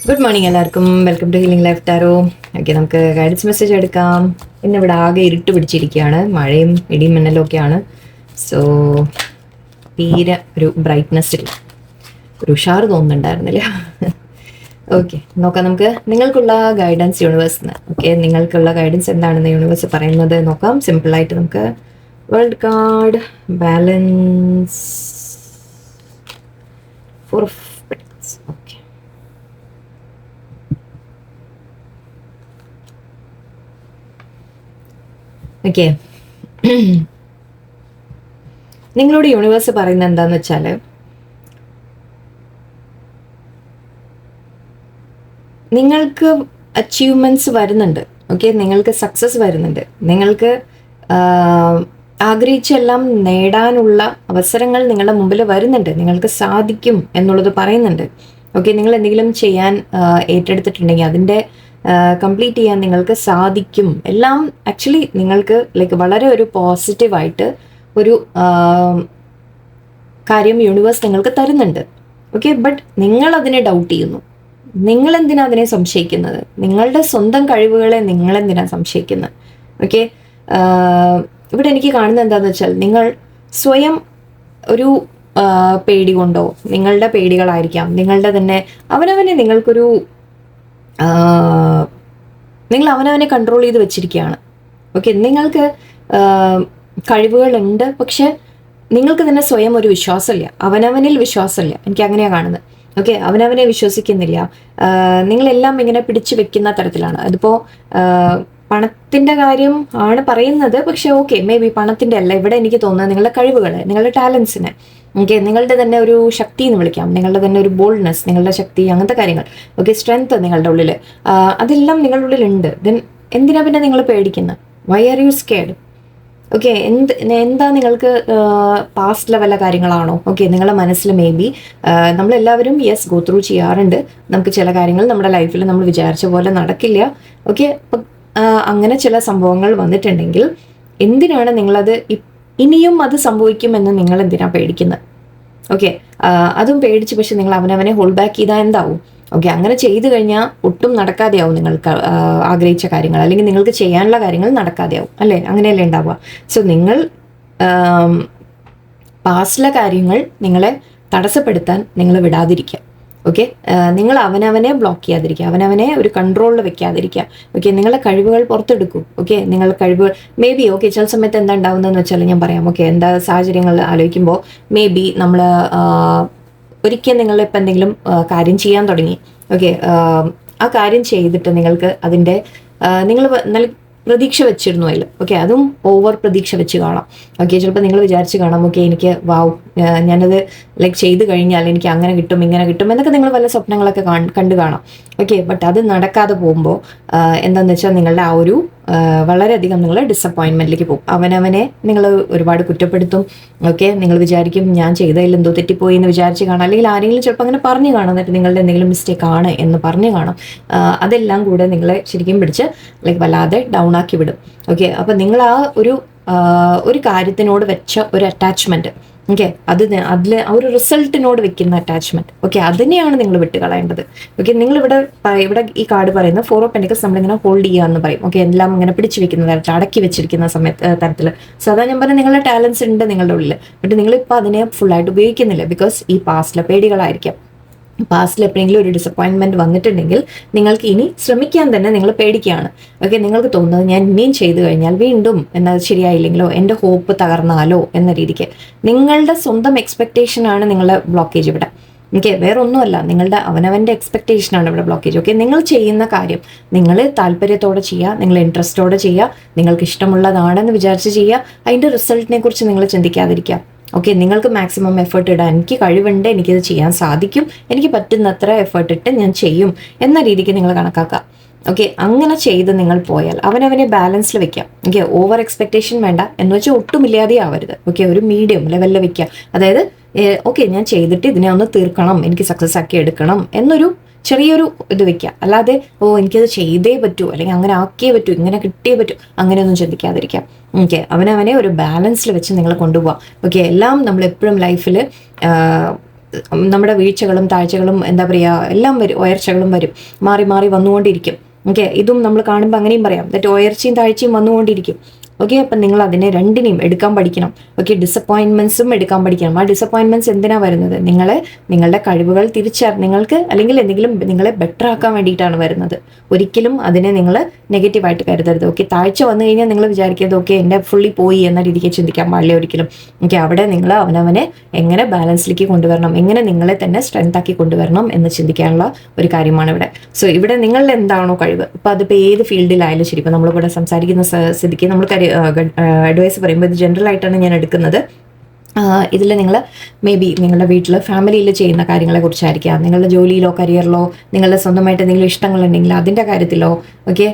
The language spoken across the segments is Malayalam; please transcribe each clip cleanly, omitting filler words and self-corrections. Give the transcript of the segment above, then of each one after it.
ഗുഡ് മോർണിംഗ് എല്ലാവർക്കും. Welcome to healing life tarot. Okay, നമുക്ക് ഗൈഡൻസ് മെസ്സേജ് എടുക്കാം. ഇന്ന് ഇവിടെ ആകെ ഇരുട്ട് പിടിച്ചിരിക്കുകയാണ്, മഴയും ഇടിയും മിന്നലും ഒക്കെയാണ്. സോ തീരെ ഒരു ബ്രൈറ്റ്നെസ് ഇല്ല, ഒരു ഉഷാറ് തോന്നുന്നുണ്ടായിരുന്നില്ല. ഓക്കെ, നോക്കാം നമുക്ക് നിങ്ങൾക്കുള്ള ഗൈഡൻസ് യൂണിവേഴ്സിന്. ഓക്കെ, നിങ്ങൾക്കുള്ള ഗൈഡൻസ് എന്താണെന്ന് യൂണിവേഴ്സ് പറയുന്നത് നോക്കാം. സിമ്പിളായിട്ട് നമുക്ക് world card, balance, 4 of Pentacles. Okay, okay, നിങ്ങളോട് യൂണിവേഴ്സ് പറയുന്നത് എന്താന്ന് വെച്ചാൽ, നിങ്ങൾക്ക് അച്ചീവ്മെന്റ്സ് വരുന്നുണ്ട്. ഓക്കെ, നിങ്ങൾക്ക് സക്സസ് വരുന്നുണ്ട്. നിങ്ങൾക്ക് ആഗ്രഹിച്ചെല്ലാം നേടാനുള്ള അവസരങ്ങൾ നിങ്ങളുടെ മുമ്പിൽ വരുന്നുണ്ട്. നിങ്ങൾക്ക് സാധിക്കും എന്നുള്ളത് പറയുന്നുണ്ട്. ഓക്കെ, നിങ്ങൾ എന്തെങ്കിലും ചെയ്യാൻ ഏറ്റെടുത്തിട്ടുണ്ടെങ്കിൽ അതിൻ്റെ കംപ്ലീറ്റ് ചെയ്യാൻ നിങ്ങൾക്ക് സാധിക്കും. എല്ലാം ആക്ച്വലി നിങ്ങൾക്ക് ലൈക്ക് വളരെ ഒരു പോസിറ്റീവായിട്ട് ഒരു കാര്യം യൂണിവേഴ്സ് നിങ്ങൾക്ക് തരുന്നുണ്ട്. ഓക്കെ, ബട്ട് നിങ്ങൾ അതിനെ ഡൗട്ട് ചെയ്യുന്നു. നിങ്ങൾ എന്തിനാ അതിനെ സംശയിക്കുന്നത്? നിങ്ങളുടെ സ്വന്തം കഴിവുകളെ നിങ്ങൾ എന്തിനാ സംശയിക്കുന്നത്? ഓക്കെ, ഇവിടെ എനിക്ക് കാണുന്നത് എന്താണെന്ന് വെച്ചാൽ, നിങ്ങൾ സ്വയം ഒരു പേടി കൊണ്ടോ, നിങ്ങളുടെ പേടികളായിരിക്കാം, നിങ്ങളുടെ തന്നെ അവനവനെ നിങ്ങൾക്കൊരു നിങ്ങൾ അവനവനെ കൺട്രോൾ ചെയ്ത് വെച്ചിരിക്കുകയാണ്. ഓക്കെ, നിങ്ങൾക്ക് കഴിവുകളുണ്ട്, പക്ഷെ നിങ്ങൾക്ക് തന്നെ സ്വയം ഒരു വിശ്വാസമില്ല, അവനവനിൽ വിശ്വാസമില്ല. എനിക്ക് അങ്ങനെയാണ് കാണുന്നത്. ഓക്കെ, അവനവനെ വിശ്വസിക്കുന്നില്ല. നിങ്ങളെല്ലാം ഇങ്ങനെ പിടിച്ചു വെക്കുന്ന തരത്തിലാണ്. അതിപ്പോൾ പണത്തിൻ്റെ കാര്യം ആണ് പറയുന്നത്, പക്ഷെ ഓക്കെ, മേ ബി പണത്തിൻ്റെ അല്ല. ഇവിടെ എനിക്ക് തോന്നുന്നത് നിങ്ങളുടെ കഴിവുകളെ, നിങ്ങളുടെ ടാലൻസിനെ, ഓക്കെ, നിങ്ങളുടെ തന്നെ ഒരു ശക്തി എന്ന് വിളിക്കാം, നിങ്ങളുടെ തന്നെ ഒരു ബോൾഡ്നെസ്, നിങ്ങളുടെ ശക്തി, അങ്ങനത്തെ കാര്യങ്ങൾ. ഓക്കെ, സ്ട്രെങ്ത് നിങ്ങളുടെ ഉള്ളിൽ, അതെല്ലാം നിങ്ങളുടെ ഉള്ളിലുണ്ട്. ദെൻ എന്തിനാ പിന്നെ നിങ്ങൾ പേടിക്കുന്നത്? Why are you scared? Okay, എന്താ നിങ്ങൾക്ക് പാസ്റ്റിലെ വല്ല കാര്യങ്ങളാണോ? ഓക്കെ, നിങ്ങളുടെ മനസ്സിൽ മേ ബി നമ്മളെല്ലാവരും യെസ് ഗോ ത്രൂ ചെയ്യാറുണ്ട്. നമുക്ക് ചില കാര്യങ്ങൾ നമ്മുടെ ലൈഫിൽ നമ്മൾ വിചാരിച്ച പോലെ നടക്കില്ല. ഓക്കെ, അങ്ങനെ ചില സംഭവങ്ങൾ വന്നിട്ടുണ്ടെങ്കിൽ എന്തിനാണ് നിങ്ങളത് ഇനിയും അത് സംഭവിക്കുമെന്ന് നിങ്ങൾ എന്തിനാ പേടിക്കുന്നത്? ഓക്കെ, അതും പേടിച്ച് പക്ഷെ നിങ്ങൾ അവനവനെ ഹോൾഡ് ബാക്ക് ചെയ്താൽ എന്താവും? ഓക്കെ, അങ്ങനെ ചെയ്തു കഴിഞ്ഞാൽ ഒട്ടും നടക്കാതെയാവും നിങ്ങൾക്ക് ആഗ്രഹിച്ച കാര്യങ്ങൾ, അല്ലെങ്കിൽ നിങ്ങൾക്ക് ചെയ്യാനുള്ള കാര്യങ്ങൾ നടക്കാതെയാവും, അല്ലേ? അങ്ങനെയല്ലേ ഉണ്ടാവുക. സോ നിങ്ങൾ പാസ്റ്റിലെ കാര്യങ്ങൾ നിങ്ങളെ തടസ്സപ്പെടുത്താൻ നിങ്ങൾ വിടാതിരിക്കുക. ഓക്കെ, നിങ്ങൾ അവനവനെ ബ്ലോക്ക് ചെയ്യാതിരിക്കുക, അവനവനെ ഒരു കൺട്രോളിൽ വെക്കാതിരിക്കുക. ഓക്കെ, നിങ്ങളുടെ കഴിവുകൾ പുറത്തെടുക്കൂ. ഓക്കെ, നിങ്ങളുടെ കഴിവുകൾ മേ ബി ഓക്കെ, ചില സമയത്ത് എന്താ ഉണ്ടാവുന്നതെന്ന് വെച്ചാൽ ഞാൻ പറയാം. ഓക്കെ, എന്താ സാഹചര്യങ്ങൾ ആലോചിക്കുമ്പോൾ മേ ബി നമ്മൾ ഒരിക്കൽ നിങ്ങളിപ്പോൾ എന്തെങ്കിലും കാര്യം ചെയ്യാൻ തുടങ്ങി. ഓക്കെ, ആ കാര്യം ചെയ്തിട്ട് നിങ്ങൾക്ക് അതിൻ്റെ നിങ്ങൾ നല്ല പ്രതീക്ഷ വെച്ചിരുന്നു അതിൽ. ഓക്കെ, അതും ഓവർ പ്രതീക്ഷ വെച്ച് കാണാം. ഓക്കെ, ചിലപ്പോൾ നിങ്ങൾ വിചാരിച്ച് കാണാം, ഓക്കെ എനിക്ക് വാവ് ഞാനത് ലൈക്ക് ചെയ്ത് കഴിഞ്ഞാൽ എനിക്ക് അങ്ങനെ കിട്ടും ഇങ്ങനെ കിട്ടും എന്നൊക്കെ നിങ്ങൾ വല്ല സ്വപ്നങ്ങളൊക്കെ കണ്ടു കാണാം. ഓക്കെ, ബട്ട് അത് നടക്കാതെ പോകുമ്പോൾ എന്താണെന്ന് വെച്ചാൽ നിങ്ങളുടെ ആ ഒരു വളരെയധികം നിങ്ങൾ ഡിസപ്പോയിൻമെൻറ്റിലേക്ക് പോകും. അവനവനെ നിങ്ങൾ ഒരുപാട് കുറ്റപ്പെടുത്തും. ഓക്കെ, നിങ്ങൾ വിചാരിക്കും ഞാൻ ചെയ്തതിൽ എന്തോ തെറ്റിപ്പോയി എന്ന് വിചാരിച്ച് കാണാം, അല്ലെങ്കിൽ ആരെങ്കിലും ചിലപ്പോൾ അങ്ങനെ പറഞ്ഞു കാണാം, എന്നിട്ട് നിങ്ങളുടെ എന്തെങ്കിലും മിസ്റ്റേക്ക് ആണ് എന്ന് പറഞ്ഞു കാണാം. അതെല്ലാം കൂടെ നിങ്ങളെ ശരിക്കും പിടിച്ച് ലൈക്ക് വല്ലാതെ ഡൗൺ ആക്കി വിടും. ഓക്കെ, അപ്പം നിങ്ങൾ ആ ഒരു കാര്യത്തിനോട് വെച്ച ഒരു അറ്റാച്ച്മെൻറ്റ്, ഓക്കെ, അതിൽ ആ ഒരു റിസൾട്ടിനോട് വെക്കുന്ന അറ്റാച്ച്മെൻറ്റ്, ഓക്കെ, അതിനെയാണ് നിങ്ങൾ വിട്ടുകളയേണ്ടത്. ഓക്കെ, നിങ്ങളിവിടെ ഈ കാർഡ് പറയുന്നത് 4 of Pentacles നമ്മളിങ്ങനെ ഹോൾഡ് ചെയ്യുക എന്ന് പറയും. ഓക്കെ, എല്ലാം ഇങ്ങനെ പിടിച്ചു വെക്കുന്ന തരത്തിൽ, അടക്കി വെച്ചിരിക്കുന്ന തരത്തിൽ. സാധാരണ ഞാൻ പറഞ്ഞ നിങ്ങളുടെ ടാലൻസ് ഉണ്ട് നിങ്ങളുടെ ഉള്ളിൽ, ബട്ട് നിങ്ങളിപ്പോൾ അതിനെ ഫുള്ളായിട്ട് ഉപയോഗിക്കുന്നില്ല. ബിക്കോസ് ഈ പാസ്റ്റിലെ പേടികളായിരിക്കാം. പാസ്റ്റിൽ എപ്പോഴെങ്കിലും ഒരു ഡിസപ്പോയിൻമെൻറ്റ് വന്നിട്ടുണ്ടെങ്കിൽ നിങ്ങൾക്ക് ഇനി ശ്രമിക്കാൻ തന്നെ നിങ്ങൾ പേടിക്കുകയാണ്. ഓക്കെ, നിങ്ങൾക്ക് തോന്നുന്നത് ഞാൻ ഇനിയും ചെയ്തു കഴിഞ്ഞാൽ വീണ്ടും എന്നത് ശരിയായില്ലെങ്കിലോ, എൻ്റെ ഹോപ്പ് തകർന്നാലോ എന്ന രീതിക്ക് നിങ്ങളുടെ സ്വന്തം എക്സ്പെക്റ്റേഷനാണ് നിങ്ങളുടെ ബ്ലോക്കേജ് ഇവിടെ. ഓക്കെ, വേറെ ഒന്നുമല്ല, നിങ്ങളുടെ അവനവൻ്റെ എക്സ്പെക്റ്റേഷനാണ് ഇവിടെ ബ്ലോക്കേജ്. ഓക്കെ, നിങ്ങൾ ചെയ്യുന്ന കാര്യം നിങ്ങൾ താല്പര്യത്തോടെ ചെയ്യുക, നിങ്ങൾ ഇൻട്രസ്റ്റോടെ ചെയ്യുക, നിങ്ങൾക്ക് ഇഷ്ടമുള്ളതാണെന്ന് വിചാരിച്ച് ചെയ്യുക. അതിൻ്റെ റിസൾട്ടിനെ കുറിച്ച് നിങ്ങൾ ചിന്തിക്കാതിരിക്കുക. ഓക്കെ, നിങ്ങൾക്ക് മാക്സിമം എഫേർട്ട് ഇടാൻ എനിക്ക് കഴിവുണ്ട്, എനിക്കിത് ചെയ്യാൻ സാധിക്കും, എനിക്ക് പറ്റുന്നത്ര എഫേർട്ട് ഇട്ട് ഞാൻ ചെയ്യും എന്ന രീതിക്ക് നിങ്ങൾ കണക്കാക്കുക. ഓക്കെ, അങ്ങനെ ചെയ്ത് നിങ്ങൾ പോയാൽ അവനവനെ ബാലൻസിൽ വെക്കാം. ഓക്കെ, ഓവർ എക്സ്പെക്റ്റേഷൻ വേണ്ട എന്ന് വെച്ചാൽ ഒട്ടുമില്ലാതെ ആവരുത്. ഓക്കെ, ഒരു മീഡിയം ലെവലിൽ വെക്കുക. അതായത് ഓക്കെ ഞാൻ ചെയ്തിട്ട് ഇതിനെ ഒന്ന് തീർക്കണം, എനിക്ക് സക്സസ് ആക്കി എടുക്കണം എന്നൊരു ചെറിയൊരു ഇത് വെക്കുക. അല്ലാതെ എനിക്കത് ചെയ്തേ പറ്റൂ, അല്ലെങ്കിൽ അങ്ങനെ ആക്കിയേ പറ്റൂ, ഇങ്ങനെ കിട്ടിയേ പറ്റൂ, അങ്ങനെയൊന്നും ചിന്തിക്കാതിരിക്കാം. ഓക്കെ, അവനവനെ ഒരു ബാലൻസിൽ വെച്ച് നിങ്ങൾ കൊണ്ടുപോകാം. ഓക്കെ, എല്ലാം നമ്മൾ എപ്പോഴും ലൈഫിൽ നമ്മുടെ വീഴ്ചകളും താഴ്ചകളും എന്താ പറയുക എല്ലാം വരും, ഉയർച്ചകളും വരും, മാറി മാറി വന്നുകൊണ്ടിരിക്കും. ഓക്കെ, ഇതും നമ്മൾ കാണുമ്പോൾ അങ്ങനെയും പറയാം, ദറ്റ് ഉയർച്ചയും താഴ്ചയും വന്നുകൊണ്ടിരിക്കും. ഓക്കെ, അപ്പം നിങ്ങൾ അതിനെ രണ്ടിനെയും എടുക്കാൻ പഠിക്കണം. ഓക്കെ, ഡിസപ്പോയിൻമെന്റ്സും എടുക്കാൻ പഠിക്കണം. ആ ഡിസപ്പോയിൻമെന്റ്സ് എന്തിനാ വരുന്നത്? നിങ്ങളുടെ കഴിവുകൾ നിങ്ങൾക്ക് അല്ലെങ്കിൽ എന്തെങ്കിലും നിങ്ങളെ ബെറ്റർ ആക്കാൻ വേണ്ടിയിട്ടാണ് വരുന്നത്. ഒരിക്കലും അതിനെ നിങ്ങൾ നെഗറ്റീവായിട്ട് കരുതരുത്. ഓക്കെ, താഴ്ച വന്നു കഴിഞ്ഞാൽ നിങ്ങൾ വിചാരിക്കരുത് ഓക്കെ എൻ്റെ ഫുള്ളി പോയി എന്ന രീതിക്ക് ചിന്തിക്കാൻ പാടില്ല ഒരിക്കലും. ഓക്കെ, അവിടെ നിങ്ങൾ അവനവനെ എങ്ങനെ ബാലൻസിലേക്ക് കൊണ്ടുവരണം, എങ്ങനെ നിങ്ങളെ തന്നെ സ്ട്രെങ്ത് ആക്കി കൊണ്ടുവരണം എന്ന് ചിന്തിക്കാനുള്ള ഒരു കാര്യമാണ് ഇവിടെ. സോ ഇവിടെ നിങ്ങളുടെ എന്താണോ കഴിവ്, ഇപ്പം അതിപ്പോൾ ഏത് ഫീൽഡിലായാലും ശരി, ഇപ്പം നമ്മളിവിടെ സംസാരിക്കുന്ന സ്ഥിതിക്ക് നമ്മൾ അഡ്വൈസ് പറയുമ്പോൾ ഇത് ജനറൽ ആയിട്ടാണ് ഞാൻ എടുക്കുന്നത്. ഇതിൽ നിങ്ങൾ മേ ബി നിങ്ങളുടെ വീട്ടിൽ ഫാമിലിയിൽ ചെയ്യുന്ന കാര്യങ്ങളെ കുറിച്ചായിരിക്കാം, നിങ്ങളുടെ ജോലിയിലോ കരിയറിലോ നിങ്ങളുടെ സ്വന്തമായിട്ട് എന്തെങ്കിലും ഇഷ്ടങ്ങളുണ്ടെങ്കിൽ അതിൻ്റെ കാര്യത്തിലോ, ഓക്കെ,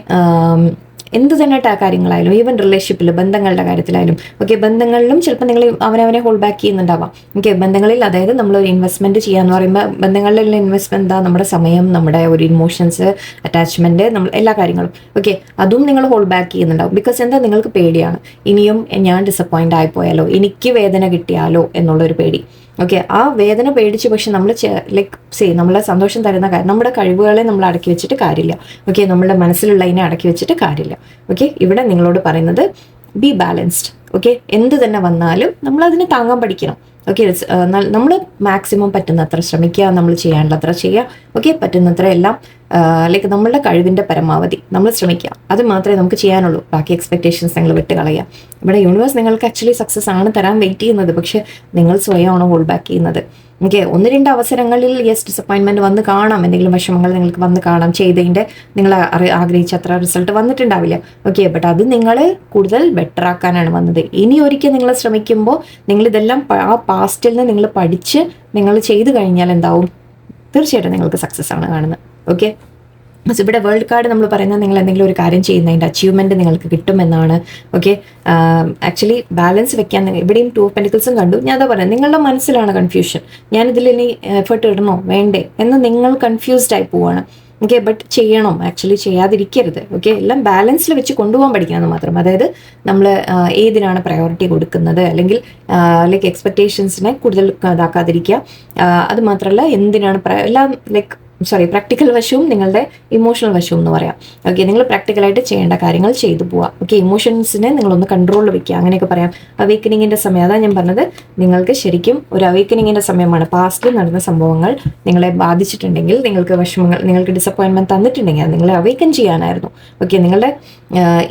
എന്ത് തന്നെ കാര്യങ്ങളായാലും, ഈവൻ റിലേഷൻഷിപ്പിൽ ബന്ധങ്ങളുടെ കാര്യത്തിലായാലും, ഓക്കെ, ബന്ധങ്ങളിലും ചിലപ്പോൾ നിങ്ങൾ അവനവനെ ഹോൾഡ് ബാക്ക് ചെയ്യുന്നുണ്ടാവാം. ഓക്കെ, ബന്ധങ്ങളിൽ അതായത് നമ്മൾ ഒരു ഇൻവെസ്റ്റ്മെൻറ്റ് ചെയ്യാന്ന് പറയുമ്പോൾ ബന്ധങ്ങളിലുള്ള ഇൻവെസ്റ്റ്മെൻറ്റ് എന്താ, നമ്മുടെ സമയം, നമ്മുടെ ഒരു ഇമോഷൻസ്, അറ്റാച്ച്മെൻറ്റ്, നമ്മൾ എല്ലാ കാര്യങ്ങളും, ഓക്കെ, അതും നിങ്ങൾ ഹോൾഡ് ബാക്ക് ചെയ്യുന്നുണ്ടാവും. ബിക്കോസ് എന്താ, നിങ്ങൾക്ക് പേടിയാണ് ഇനിയും ഞാൻ ഡിസപ്പോയിൻ്റ് ആയിപ്പോയാലോ, എനിക്ക് വേദന കിട്ടിയാലോ എന്നുള്ളൊരു പേടി. ഓക്കെ, ആ വേദന പേടിച്ച് പക്ഷെ നമ്മൾ നമ്മളെ സന്തോഷം തരുന്ന കാര്യം, നമ്മുടെ കഴിവുകളെ നമ്മൾ അടക്കി വെച്ചിട്ട് കാര്യമില്ല. ഓക്കെ, നമ്മുടെ മനസ്സിലുള്ളതിനെ അടക്കി വെച്ചിട്ട് കാര്യമില്ല. ഓക്കെ, ഇവിടെ നിങ്ങളോട് പറയുന്നത് ബി ബാലൻസ്ഡ്. ഓക്കെ, എന്ത് തന്നെ വന്നാലും നമ്മൾ അതിനെ താങ്ങാൻ പഠിക്കണം. ഓക്കെ, നമ്മൾ മാക്സിമം പറ്റുന്നത്ര ശ്രമിക്കുക, നമ്മൾ ചെയ്യാനുള്ളത്ര ചെയ്യുക. ഓക്കെ, പറ്റുന്നത്ര എല്ലാം നമ്മളുടെ കഴിവിൻ്റെ പരമാവധി നമ്മൾ ശ്രമിക്കുക. അത് മാത്രമേ നമുക്ക് ചെയ്യാനുള്ളൂ. ബാക്കി എക്സ്പെക്ടേഷൻസ് നിങ്ങൾ വിട്ട് കളയുക. ഇവിടെ യൂണിവേഴ്സ് നിങ്ങൾക്ക് ആക്ച്വലി സക്സസ് ആണ് തരാൻ വെയിറ്റ് ചെയ്യുന്നത്, പക്ഷെ നിങ്ങൾ സ്വയമാണോ ഹോൾഡ് ബാക്ക് ചെയ്യുന്നത്. ഓക്കെ, 1-2 അവസരങ്ങളിൽ ഡിസപ്പോയിൻമെൻറ്റ് വന്ന് കാണാം, എന്തെങ്കിലും വിഷമങ്ങൾ നിങ്ങൾക്ക് വന്ന് കാണാം, ചെയ്തതിൻ്റെ നിങ്ങൾ ആഗ്രഹിച്ച അത്ര റിസൾട്ട് വന്നിട്ടുണ്ടാവില്ല. ഓക്കെ, ബട്ട് അത് നിങ്ങൾ കൂടുതൽ ബെറ്റർ ആക്കാനാണ് വന്നത്. ഇനി ഒരിക്കൽ നിങ്ങൾ ശ്രമിക്കുമ്പോൾ നിങ്ങളിതെല്ലാം ആ പാസ്റ്റിൽ നിന്ന് നിങ്ങൾ പഠിച്ച് നിങ്ങൾ ചെയ്ത് കഴിഞ്ഞാൽ എന്താവും, തീർച്ചയായിട്ടും നിങ്ങൾക്ക് സക്സസ് ആണ് കാണുന്നത്. ഓക്കെ, ഇവിടെ വേൾഡ് കാർഡ് നമ്മൾ പറയുന്നത് നിങ്ങൾ എന്തെങ്കിലും ഒരു കാര്യം ചെയ്യുന്നതിൻ്റെ അച്ചീവ്മെൻറ്റ് നിങ്ങൾക്ക് കിട്ടുമെന്നാണ്. ഓക്കെ, ആക്ച്വലി ബാലൻസ് വെക്കാൻ ഇവിടെയും 2 of Pentacles കണ്ടു. ഞാൻ അതാ പറയാം, നിങ്ങളുടെ മനസ്സിലാണ് കൺഫ്യൂഷൻ, ഞാനിതിൽ ഇനി എഫേർട്ട് ഇടണോ വേണ്ടേ എന്ന് നിങ്ങൾ കൺഫ്യൂസ്ഡ് ആയി പോവാണ്. ഓക്കെ, ബട്ട് ചെയ്യണം, ആക്ച്വലി ചെയ്യാതിരിക്കരുത്. ഓക്കെ, എല്ലാം ബാലൻസിൽ വെച്ച് കൊണ്ടുപോകാൻ പഠിക്കണമെന്ന് മാത്രം. അതായത് നമ്മൾ ഏതിനാണ് പ്രയോറിറ്റി കൊടുക്കുന്നത്, അല്ലെങ്കിൽ എക്സ്പെക്റ്റേഷൻസിനെ കൂടുതൽ ഇതാക്കാതിരിക്കുക. അത് മാത്രമല്ല എന്തിനാണ് എല്ലാം പ്രാക്ടിക്കൽ വശവും നിങ്ങളുടെ ഇമോഷണൽ വശവും എന്ന് പറയാം. ഓക്കെ, നിങ്ങൾ പ്രാക്ടിക്കലായിട്ട് ചെയ്യേണ്ട കാര്യങ്ങൾ ചെയ്തു പോവുക. ഓക്കെ, ഇമോഷൻസിനെ നിങ്ങളൊന്ന് കൺട്രോളിൽ വെക്കുക, അങ്ങനെയൊക്കെ പറയാം. അവേക്കനിങ്ങിൻ്റെ സമയം, അതാണ് ഞാൻ പറഞ്ഞത്, നിങ്ങൾക്ക് ശരിക്കും ഒരു അവേക്കനിങ്ങിൻ്റെ സമയമാണ്. പാസ്റ്റിൽ നടന്ന സംഭവങ്ങൾ നിങ്ങളെ ബാധിച്ചിട്ടുണ്ടെങ്കിൽ, നിങ്ങൾക്ക് വിഷമങ്ങൾ, നിങ്ങൾക്ക് ഡിസപ്പോയിൻമെൻറ്റ് തന്നിട്ടുണ്ടെങ്കിൽ അത് നിങ്ങളെ അവേക്കൻ ചെയ്യാനായിരുന്നു. ഓക്കെ, നിങ്ങളുടെ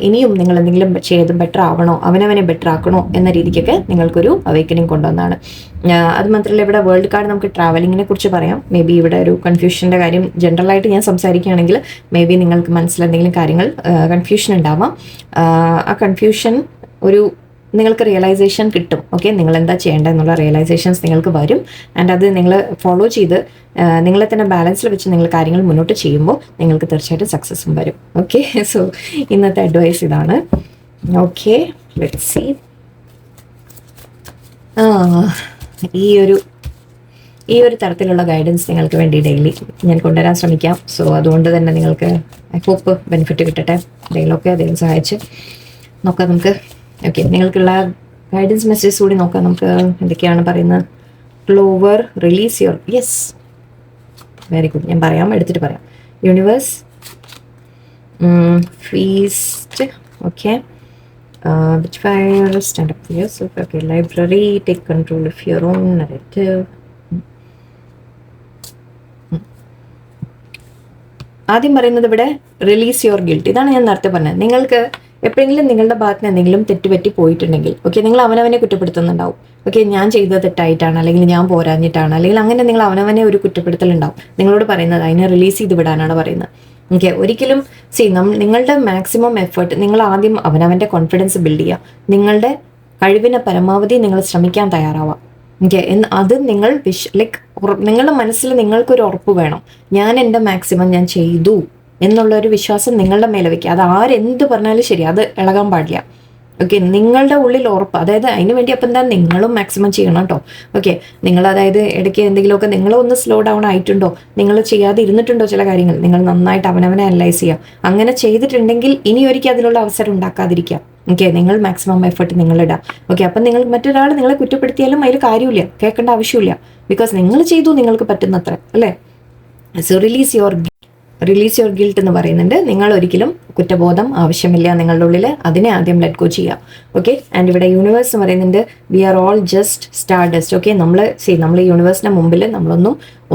ഇനിയും നിങ്ങൾ എന്തെങ്കിലും ചെയ്ത് ബെറ്റർ ആവണോ, അവനവനെ ബെറ്റർ ആക്കണോ എന്ന രീതിക്കൊക്കെ നിങ്ങൾക്കൊരു അവേക്കനിങ് കൊണ്ടുവന്നതാണ്. അത് മാത്രമല്ല ഇവിടെ വേൾഡ് കാർഡ് നമുക്ക് ട്രാവലിങ്ങിനെ കുറിച്ച് പറയാം. മേ ബി ഇവിടെ ഒരു കൺഫ്യൂഷൻ്റെ കാര്യം ജനറലായിട്ട് ഞാൻ സംസാരിക്കുകയാണെങ്കിൽ മേ ബി നിങ്ങൾക്ക് മനസ്സിലെന്തെങ്കിലും കാര്യങ്ങൾ കൺഫ്യൂഷൻ ഉണ്ടാവാം. ആ കൺഫ്യൂഷൻ നിങ്ങൾക്ക് റിയലൈസേഷൻ കിട്ടും. ഓക്കെ, നിങ്ങൾ എന്താ ചെയ്യേണ്ടത് എന്നുള്ള റിയലൈസേഷൻസ് നിങ്ങൾക്ക് വരും. ആൻഡ് അത് നിങ്ങൾ ഫോളോ ചെയ്ത് നിങ്ങളെ തന്നെ ബാലൻസിൽ വെച്ച് നിങ്ങൾ കാര്യങ്ങൾ മുന്നോട്ട് ചെയ്യുമ്പോൾ നിങ്ങൾക്ക് തീർച്ചയായിട്ടും സക്സസ്സും വരും. ഓക്കെ, സോ ഇന്നത്തെ അഡ്വൈസ് ഇതാണ്. Okay, let's see. ഈ ഒരു തരത്തിലുള്ള ഗൈഡൻസ് നിങ്ങൾക്ക് വേണ്ടി ഡെയിലി ഞാൻ കൊണ്ടുവരാൻ ശ്രമിക്കാം. സോ അതുകൊണ്ട് തന്നെ നിങ്ങൾക്ക് ഐ ഹോപ്പ് ബെനിഫിറ്റ് കിട്ടട്ടെ. ഡെയിലൊക്കെ ദൈവം സഹായിച്ച് നോക്കാം നമുക്ക്. ഓക്കെ, നിങ്ങൾക്കുള്ള ഗൈഡൻസ് മെസ്സേജ് കൂടി നോക്കാം നമുക്ക്. എന്തൊക്കെയാണ് പറയുന്നത്? Clover, release your, yes, very good. ഞാൻ പറയാം, എടുത്തിട്ട് പറയാം. Universe, feast, okay, witchfire, stand up for yourself. Okay, library, take control of your own narrative. ആദ്യം പറയുന്നത് ഇവിടെ റിലീസ് യുവർ ഗിൽറ്റ്. ഇതാണ് ഞാൻ നേരത്തെ പറഞ്ഞത്. നിങ്ങൾക്ക് എപ്പോഴെങ്കിലും നിങ്ങളുടെ ഭാഗത്ത് എന്തെങ്കിലും തെറ്റുപറ്റി പോയിട്ടുണ്ടെങ്കിൽ, ഓക്കെ, നിങ്ങൾ അവനവനെ കുറ്റപ്പെടുത്തുന്നുണ്ടാവും. ഓക്കെ, ഞാൻ ചെയ്തത് തെറ്റായിട്ടാണ്, അല്ലെങ്കിൽ ഞാൻ പോരാഞ്ഞിട്ടാണ്, അല്ലെങ്കിൽ അങ്ങനെ നിങ്ങൾ അവനവനെ ഒരു കുറ്റപ്പെടുത്തലുണ്ടാവും. നിങ്ങളോട് പറയുന്നത് അതിനെ റിലീസ് ചെയ്ത് വിടാനാണ് പറയുന്നത്. ഓക്കെ, ഒരിക്കലും നിങ്ങളുടെ മാക്സിമം എഫേർട്ട്, നിങ്ങൾ ആദ്യം അവനവൻ്റെ കോൺഫിഡൻസ് ബിൽഡ് ചെയ്യുക. നിങ്ങളുടെ കഴിവിനെ പരമാവധി നിങ്ങൾ ശ്രമിക്കാൻ തയ്യാറാവുക. ഓക്കെ, അത് നിങ്ങൾ നിങ്ങളുടെ മനസ്സിൽ നിങ്ങൾക്കൊരു ഉറപ്പ് വേണം, ഞാൻ എൻ്റെ മാക്സിമം ഞാൻ ചെയ്തു എന്നുള്ളൊരു വിശ്വാസം നിങ്ങളുടെ മേലെ വയ്ക്കുക. അത് ആരെന്ത് പറഞ്ഞാലും ശരി, അത് ഇളകാൻ പാടില്ല. ഓക്കെ, നിങ്ങളുടെ ഉള്ളിൽ ഉറപ്പ്, അതായത് അതിന് വേണ്ടി അപ്പം എന്താ നിങ്ങളും മാക്സിമം ചെയ്യണം കേട്ടോ. ഓക്കെ, നിങ്ങൾ അതായത് ഇടയ്ക്ക് എന്തെങ്കിലുമൊക്കെ നിങ്ങളൊന്ന് സ്ലോ ഡൗൺ ആയിട്ടുണ്ടോ, നിങ്ങൾ ചെയ്യാതെ ഇരുന്നിട്ടുണ്ടോ ചില കാര്യങ്ങൾ, നിങ്ങൾ നന്നായിട്ട് അവനവനെ അനലൈസ് ചെയ്യുക. അങ്ങനെ ചെയ്തിട്ടുണ്ടെങ്കിൽ ഇനി ഒരിക്കലും അതിനുള്ള അവസരം ഉണ്ടാക്കാതിരിക്കുക. ഓക്കെ, നിങ്ങൾ മാക്സിമം എഫർട്ട് നിങ്ങൾ ഇടാം. ഓക്കെ, അപ്പം നിങ്ങൾ മറ്റൊരാൾ നിങ്ങളെ കുറ്റപ്പെടുത്തിയാലും അതിൽ കാര്യമില്ല, കേൾക്കേണ്ട ആവശ്യമില്ല. ബിക്കോസ് നിങ്ങൾ ചെയ്തു നിങ്ങൾക്ക് പറ്റുന്നത്ര, അല്ലേ? സോ റിലീസ് യുവർ ഗിൽട്ട് എന്ന് പറയുന്നുണ്ട്. നിങ്ങൾ ഒരിക്കലും കുറ്റബോധം ആവശ്യമില്ല നിങ്ങളുടെ ഉള്ളിൽ, അതിനെ ആദ്യം ലെറ്റ് ഗോ ചെയ്യുക. ഓക്കെ, ആൻഡ് ഇവിടെ യൂണിവേഴ്സ് എന്ന് പറയുന്നുണ്ട് we are all just stardust. Okay, നമ്മൾ ഈ യൂണിവേഴ്സിന്റെ മുമ്പിൽ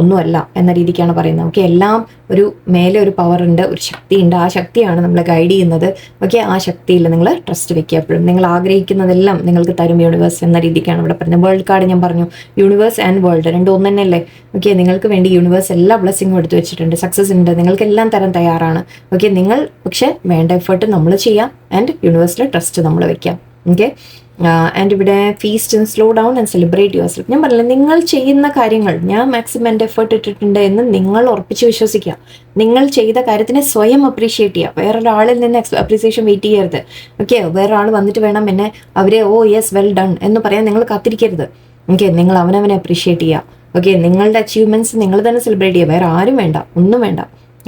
ഒന്നുമല്ല എന്ന രീതിക്കാണ് പറയുന്നത്. ഓക്കെ, എല്ലാം ഒരു മേലെ ഒരു പവർ ഉണ്ട്, ഒരു ശക്തി ഉണ്ട്, ആ ശക്തിയാണ് നമ്മളെ ഗൈഡ് ചെയ്യുന്നത്. ഓക്കെ, ആ ശക്തിയിൽ നിങ്ങൾ ട്രസ്റ്റ് വെക്കുക. എപ്പോഴും നിങ്ങൾ ആഗ്രഹിക്കുന്നതെല്ലാം നിങ്ങൾക്ക് തരും യൂണിവേഴ്സ് എന്ന രീതിക്കാണ് ഇവിടെ പറയുന്നത്. വേൾഡ് കാർഡ് ഞാൻ പറഞ്ഞു, യൂണിവേഴ്സ് ആൻഡ് വേൾഡ് രണ്ടും ഒന്ന് തന്നെയല്ലേ? ഓക്കെ, നിങ്ങൾക്ക് വേണ്ടി യൂണിവേഴ്സ് എല്ലാ ബ്ലെസ്സിങ്ങും എടുത്തു വെച്ചിട്ടുണ്ട്, സക്സസ് ഉണ്ട്, നിങ്ങൾക്ക് എല്ലാം തരാൻ തയ്യാറാണ്. ഓക്കെ, നിങ്ങൾ പക്ഷെ വേണ്ട എഫേർട്ട് നമ്മൾ ചെയ്യാം ആൻഡ് യൂണിവേഴ്സിൽ ട്രസ്റ്റ് നമ്മൾ വെക്കാം. ഓക്കെ, ആൻഡ് ഇവിടെ feast and slow down and celebrate your self. ഞാൻ പറഞ്ഞില്ല, നിങ്ങൾ ചെയ്യുന്ന കാര്യങ്ങൾ ഞാൻ മാക്സിമം എൻ്റെ എഫേർട്ട് ഇട്ടിട്ടുണ്ട് എന്ന് നിങ്ങൾ ഉറപ്പിച്ച് വിശ്വസിക്കുക. നിങ്ങൾ ചെയ്ത കാര്യത്തിനെ സ്വയം അപ്രീഷിയേറ്റ് ചെയ്യുക. വേറൊരാളിൽ നിന്ന് അപ്രീസിയേഷൻ വെയിറ്റ് ചെയ്യരുത്. ഓക്കെ, വേറൊരാൾ വന്നിട്ട് വേണം എന്നെ അവരെ ഓ യെസ് വെൽ ഡൺ എന്ന് പറയാൻ നിങ്ങൾ കാത്തിരിക്കരുത്. ഓക്കെ, നിങ്ങൾ അവനവനെ അപ്രീഷിയേറ്റ് ചെയ്യുക. ഓക്കെ, നിങ്ങളുടെ അച്ചീവ്മെന്റ്സ് നിങ്ങൾ തന്നെ സെലിബ്രേറ്റ് ചെയ്യുക, വേറെ ആരും വേണ്ട, ഒന്നും വേണ്ട.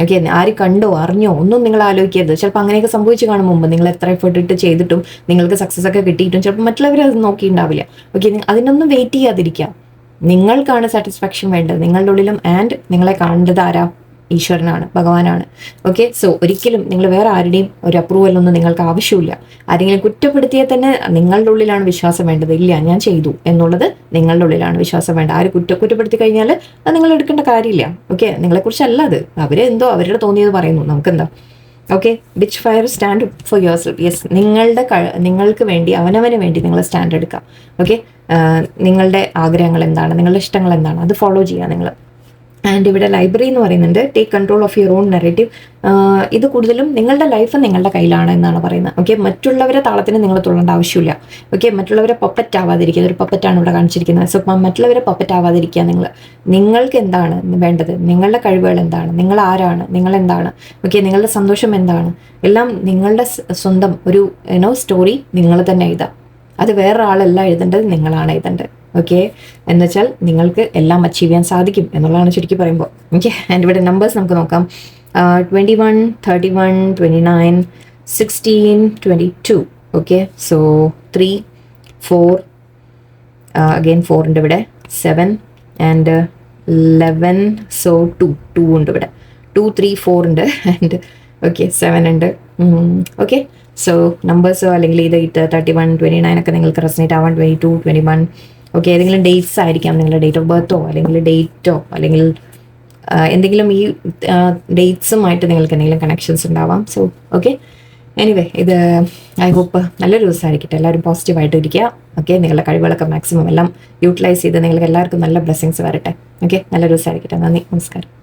ഓക്കെ, ആര് കണ്ടോ അറിഞ്ഞോ ഒന്നും നിങ്ങൾ ആലോചിക്കരുത്. ചിലപ്പോൾ അങ്ങനെയൊക്കെ സംഭവിച്ചു കാണും മുമ്പ്, നിങ്ങൾ എത്ര എഫേർട്ട് ഇട്ട് ചെയ്തിട്ടും നിങ്ങൾക്ക് സക്സസ് ഒക്കെ കിട്ടിയിട്ടും ചിലപ്പോൾ മറ്റുള്ളവർ അത് നോക്കിയിട്ടുണ്ടാവില്ല. ഓക്കെ, അതിനൊന്നും വെയിറ്റ് ചെയ്യാതിരിക്കുക. നിങ്ങൾക്കാണ് സാറ്റിസ്ഫാക്ഷൻ വേണ്ടത് നിങ്ങളുടെ ഉള്ളിലും, ആൻഡ് നിങ്ങളെ കാണേണ്ടത് ആരാ? ഈശ്വരനാണ്, ഭഗവാനാണ്. ഓക്കെ, സോ ഒരിക്കലും നിങ്ങൾ വേറെ ആരുടെയും ഒരു അപ്രൂവലൊന്നും നിങ്ങൾക്ക് ആവശ്യമില്ല. ആരെങ്കിലും കുറ്റപ്പെടുത്തിയാൽ തന്നെ നിങ്ങളുടെ ഉള്ളിലാണ് വിശ്വാസം വേണ്ടത്. ഇല്ല ഞാൻ ചെയ്തു എന്നുള്ളത് നിങ്ങളുടെ ഉള്ളിലാണ് വിശ്വാസം വേണ്ട. ആര് കുറ്റപ്പെടുത്തി കഴിഞ്ഞാൽ അത് നിങ്ങൾ എടുക്കേണ്ട കാര്യമില്ല. ഓക്കെ, നിങ്ങളെക്കുറിച്ചല്ല അത്, അവരെന്തോ അവരുടെ തോന്നിയത് പറയുന്നു, നമുക്കെന്താ? Okay, which fire stand for your self. Yes, നിങ്ങൾക്ക് വേണ്ടി അവനവന് വേണ്ടി നിങ്ങൾ സ്റ്റാൻഡ് എടുക്കാം. ഓക്കെ, നിങ്ങളുടെ ആഗ്രഹങ്ങൾ എന്താണ്, നിങ്ങളുടെ ഇഷ്ടങ്ങൾ എന്താണ്, അത് ഫോളോ ചെയ്യുക നിങ്ങൾ. ആൻഡ് ഇവിടെ ലൈബ്രറി എന്ന് പറയുന്നുണ്ട് take control of your own narrative. ഇത് കൂടുതലും നിങ്ങളുടെ ലൈഫ് നിങ്ങളുടെ കയ്യിലാണ് എന്നാണ് പറയുന്നത്. ഓക്കെ, മറ്റുള്ളവരെ താളത്തിന് നിങ്ങൾ തുള്ളേണ്ട ആവശ്യമില്ല. ഓക്കെ, മറ്റുള്ളവരെ പപ്പറ്റ് ആവാതിരിക്കുക. ഒരു പപ്പറ്റാണ് ഇവിടെ കാണിച്ചിരിക്കുന്നത്. സോ മറ്റുള്ളവരെ പപ്പറ്റ് ആവാതിരിക്കുക. നിങ്ങൾക്ക് എന്താണ് വേണ്ടത്, നിങ്ങളുടെ കഴിവുകൾ എന്താണ്, നിങ്ങൾ ആരാണ്, നിങ്ങൾ എന്താണ്, ഓക്കെ, നിങ്ങളുടെ സന്തോഷം എന്താണ്, എല്ലാം നിങ്ങളുടെ സ്വന്തം ഒരു സ്റ്റോറി നിങ്ങൾ തന്നെ എഴുതാം. അത് വേറൊരാളല്ല എഴുതേണ്ടത്, നിങ്ങളാണ് എഴുതേണ്ടത്. ഓക്കെ, എന്നുവെച്ചാൽ നിങ്ങൾക്ക് എല്ലാം അച്ചീവ് ചെയ്യാൻ സാധിക്കും എന്നുള്ളതാണ് ചുരുക്കി പറയുമ്പോൾ. ഓക്കെ, ആൻഡ് ഇവിടെ നമ്പേഴ്സ് നമുക്ക് നോക്കാം. 21, 31, 29, 16, 22. ഓക്കെ, സോ 3, 4, അഗെയിൻ 4 ഉണ്ട് ഇവിടെ, 7 ആൻഡ് 11, സോ 2 ഉണ്ട് ഇവിടെ, 2, 3, 4 ഉണ്ട്, ആൻഡ് ഓക്കെ 7 ഉണ്ട്. ഓക്കെ, സോ നമ്പേഴ്സോ അല്ലെങ്കിൽ ഇത് 31, 29 ഒക്കെ നിങ്ങൾക്ക് റെസനേറ്റ് ആവാൻ, 22, 21. ഓക്കെ, ഏതെങ്കിലും ഡേറ്റ്സ് ആയിരിക്കാം, നിങ്ങളുടെ ഡേറ്റ് ഓഫ് ബർത്തോ അല്ലെങ്കിൽ ഡേറ്റോ അല്ലെങ്കിൽ എന്തെങ്കിലും ഈ ഡേറ്റ്സുമായിട്ട് നിങ്ങൾക്ക് എന്തെങ്കിലും കണക്ഷൻസ് ഉണ്ടാവാം. സോ ഓക്കെ, എനിവേ ഇത് ഐ ഹോപ്പ് നല്ലൊരു ദിവസമായിരിക്കട്ടെ. എല്ലാവരും പോസിറ്റീവായിട്ട് ഇരിക്കുക. ഓക്കെ, നിങ്ങളുടെ കഴിവുകളൊക്കെ മാക്സിമം എല്ലാം യൂട്ടിലൈസ് ചെയ്ത് നിങ്ങൾക്ക് എല്ലാവർക്കും നല്ല ബ്ലെസ്സിങ്സ് വരട്ടെ. ഓക്കെ, നല്ലൊരു ദിവസമായിരിക്കട്ടെ. നന്ദി, നമസ്കാരം.